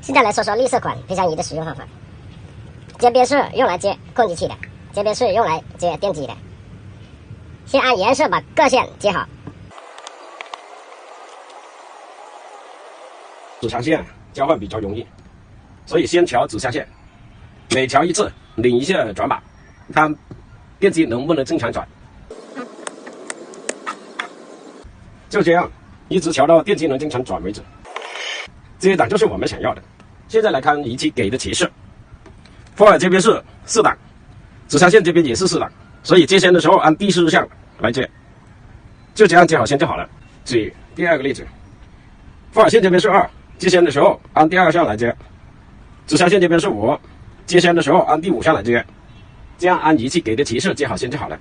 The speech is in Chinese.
现在来说说绿色管配相仪的使用方法。这边是用来接控制器的，这边是用来接电机的。先按颜色把各线接好。指向线交换比较容易，所以先调指向线，每调一次拧一下转把，看电机能不能正常转。就这样，一直调到电机能正常转为止。这一档就是我们想要的。现在来看仪器给的提示，风耳这边是4档，指向线这边也是4档，所以接线的时候按第4项来接，就这样接好线就好了。举第二个例子，风耳线这边是2，接线的时候按第2项来接，指向线这边是5，接线的时候按第5项来接，这样按仪器给的提示接好线就好了。